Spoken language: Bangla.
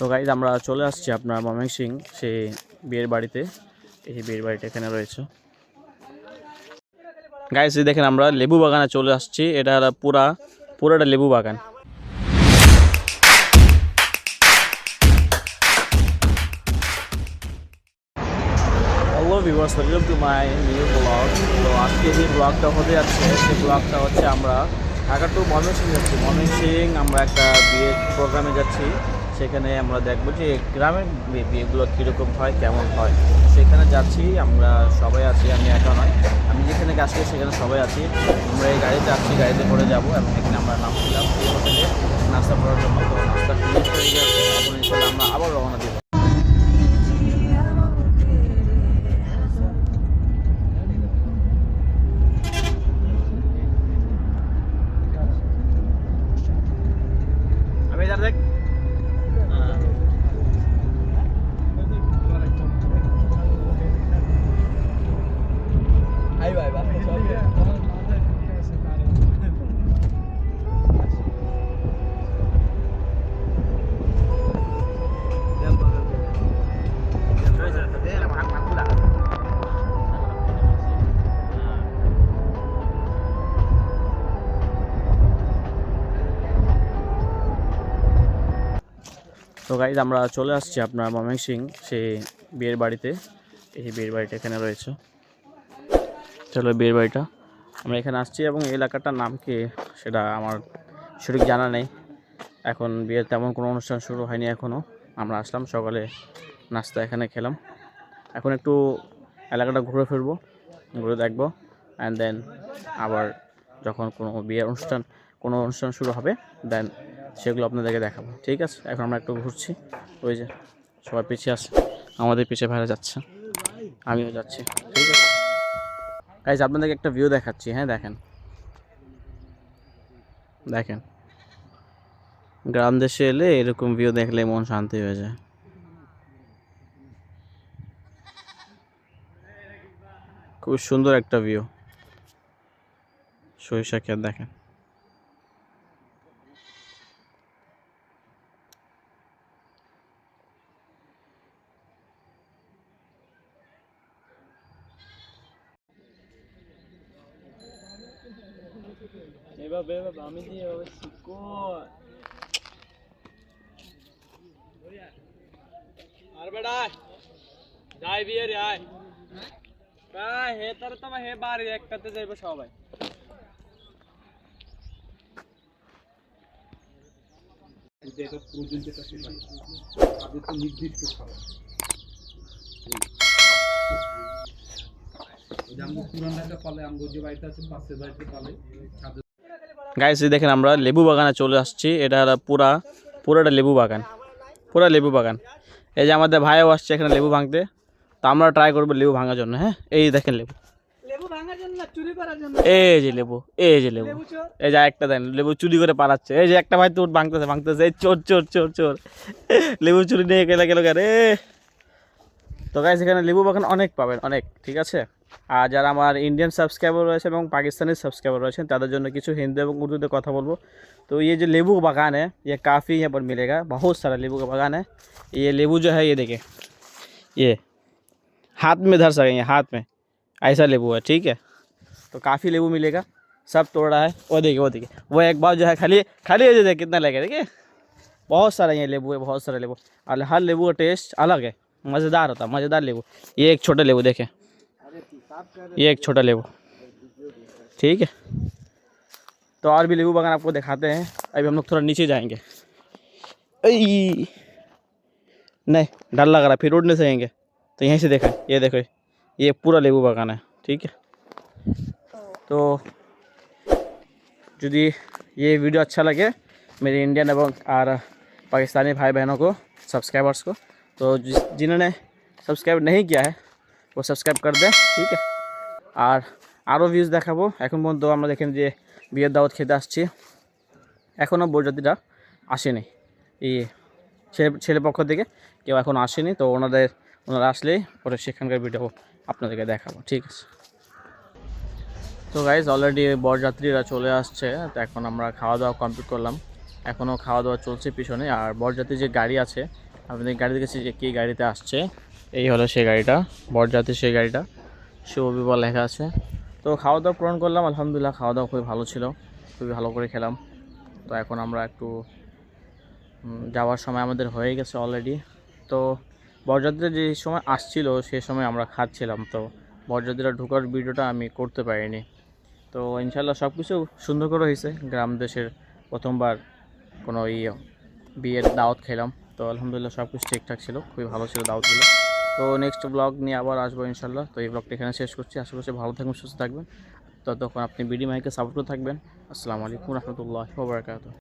তো গাইজ আমরা চলে আসছি আপনার ময়মনসিংহ সেই বিয়ের বাড়িতে। এই বিয়ের বাড়িটা এখানে রয়েছে গাইজ। দেখেন আমরা লেবু বাগানে চলে আসছি। এটা পুরাটা লেবু বাগান। Hello viewers, welcome to my new blog. তো আজকে যে ব্লগটা হতে যাচ্ছে সেই ব্লগটা হচ্ছে আমরা ঢাকা টু ময়মনসিংহ যাচ্ছি। ময়মনসিংহ আমরা একটা বিয়ের প্রোগ্রামে যাচ্ছি। সেখানে আমরা দেখবো যে গ্রামের বিয়েগুলো কীরকম হয়, কেমন হয়, সেখানে যাচ্ছি। আমরা সবাই আছি, আমি একা নয়, আমি যেখানে আসছি সেখানে সবাই আছি। আমরা এই গাড়িতে আসছি, গাড়িতে করে যাবো এবং এখানে আমরা নামছিলাম এই হোটেলে নাস্তা করার জন্য। তো নাস্তা ফিনিশ হয়ে গেছে, এখন ইনশাল্লাহ আমরা আবার রওনা দেবো। আমি দেখ তো গাইজ আমরা চলে আসছি আপনার ময়মনসিংহ সেই বিয়ের বাড়িতে। এই বিয়ের বাড়িটা এখানে রয়েছে। চলো বিয়ের বাড়িটা আমরা এখানে আসছি এবং এই এলাকাটার নাম কি সেটা আমার সঠিক জানা নেই। এখন বিয়ের তেমন কোনো অনুষ্ঠান শুরু হয়নি এখনও। আমরা আসলাম সকালে, নাস্তা এখানে খেলাম। এখন একটু এলাকাটা ঘুরে ফিরবো, ঘুরে দেখবো, অ্যান্ড দেন আবার যখন কোনো বিয়ের কোনো অনুষ্ঠান শুরু হবে দেন সেগুলো আপনাদেরকে দেখাবো। ঠিক আছে, এখন আমরা একটু ঘুরছি। ওই যে সবাই পিছিয়ে আসছে, আমাদের পিছিয়ে ভাইরা যাচ্ছে, আমিও যাচ্ছি। ঠিক আছে গাইজ, আপনাদেরকে একটা ভিউ দেখাচ্ছি। হ্যাঁ দেখেন, দেখেন গ্রাম দেশে এলে এরকম ভিউ দেখলে মন শান্তি হয়ে যায়। খুব সুন্দর একটা ভিউ, সরিষা ক্ষেত দেখেন। আমি দিয়ে আর বেড়া যাই বিয়ে রে আয় হে তার তো হে বাড়ি একটাতে যাইবো সবাই। গাইস দেখেন আমরা লেবু বাগানে চলে আসছি। এটা পুরাটা লেবু বাগান, পুরা লেবু বাগান। এই যে আমাদের ভাইও আসছে এখানে লেবু ভাঙতে। তো আমরা ট্রাই করবো লেবু ভাঙার জন্য। হ্যাঁ এই দেখেন লেবু ভাঙার জন্য, চুরি করার জন্য। এই যে লেবু এই যে একটা দেন লেবু চুরি করে পালাচ্ছে। এই যে একটা ভাই তো ভাঙতেছে এই চোর চোর চোর চোর লেবু চুরি নিয়ে গেল রে। তো গাইস এখানে লেবু বাগান অনেক পাবেন, অনেক। ঠিক আছে, আর যারা আমার ইন্ডিয়ান সাবস্ক্রাইবার রয়েছে এবং পাকিস্তানি সাবস্ক্राइबर রয়েছেন তাদের জন্য কিছু হিंदी এবং उर्दू কথা বলবো। तो ये जो नींबू का बागान है ये काफ़ी यहाँ पर मिलेगा, बहुत सारा नींबू का बागान है। ये नींबू जो है ये देखिए, ये हाथ में धर सकेंगे, हाथ में ऐसा नींबू है। ठीक है, तो काफ़ी नींबू मिलेगा, सब तोड़ रहा है। वो देखिए वो एक बार जो है खाली ये देखिए कितना लगेगा। देखिए बहुत सारा ये नींबू है, बहुत सारा नींबू, और हर नींबू का टेस्ट अलग है, मज़ेदार होता है, मज़ेदार नींबू। ये एक छोटा नींबू देखें, ये एक छोटा नींबू। ठीक है, तो और भी नींबू बागान आपको दिखाते हैं। अभी हम लोग थोड़ा नीचे जाएंगे। नहीं डर लग रहा है, फिर उड़ने से आएंगे। तो यहीं से देखा, ये देखो ये पूरा नींबू बागान है। ठीक है, तो यदि ये वीडियो अच्छा लगे मेरे इंडियन एवं और पाकिस्तानी भाई बहनों को, सब्सक्राइबर्स को, तो जिन्होंने सब्सक्राइब नहीं किया है वो सब्सक्राइब कर दें। ठीक है, আর আরও ভিউজ দেখাবো। এখন পর্যন্ত আমরা দেখেন যে বিয়ের দাওয়াত খেতে আসছি, এখনও বরযাত্রীরা আসেনি। এই ছেলে পক্ষ থেকে কেউ এখন আসেনি। তো ওনারা আসলেই পরে সেখানকার ভিডিও আপনাদেরকে দেখাবো। ঠিক আছে, তো গাইজ অলরেডি বরযাত্রীরা চলে আসছে। তো এখন আমরা খাওয়া দাওয়া কমপ্লিট করলাম, এখনও খাওয়া দাওয়া চলছে পিছনে। আর বরযাত্রীর যে গাড়ি আছে আপনাদের গাড়ি দেখেছি যে কী গাড়িতে আসছে, এই হলো সেই গাড়িটা, বরযাত্রী সেই গাড়িটা, শুভ বিবাহ লেখা আছে। তো খাওয়া দাওয়া পূরণ করলাম, আলহামদুলিল্লাহ খাওয়া দাওয়া খুবই ভালো ছিল, খুবই ভালো করে খেলাম। তো এখন আমরা একটু যাওয়ার সময় আমাদের হয়ে গেছে অলরেডি। তো বরযাত্রীরা যে সময় আসছিল সেই সময় আমরা খাচ্ছিলাম, তো বরযাত্রীরা ঢোকার ভিডিওটা আমি করতে পারিনি। তো ইনশাল্লাহ সব কিছু সুন্দর করে হয়েছে, গ্রাম দেশের প্রথমবার কোনো বিয়ের দাওয়াত খেলাম। তো আলহামদুলিল্লাহ সব কিছু ঠিকঠাক ছিল, খুবই ভালো ছিল দাওয়াতগুলো। তো নেক্সট ব্লগ নিয়ে আবার আসবো ইনশাল্লাহ। তো এই ব্লগটা এখানে শেষ করছি, আশা করছি ভালো থাকবেন, সুস্থ থাকবেন। ততক্ষণ আপনি বিডি মাইকে সাপোর্ট করে থাকবেন। আসসালামু আলাইকুম রহমতুল্লাহি ওয়া বারাকাতুহু।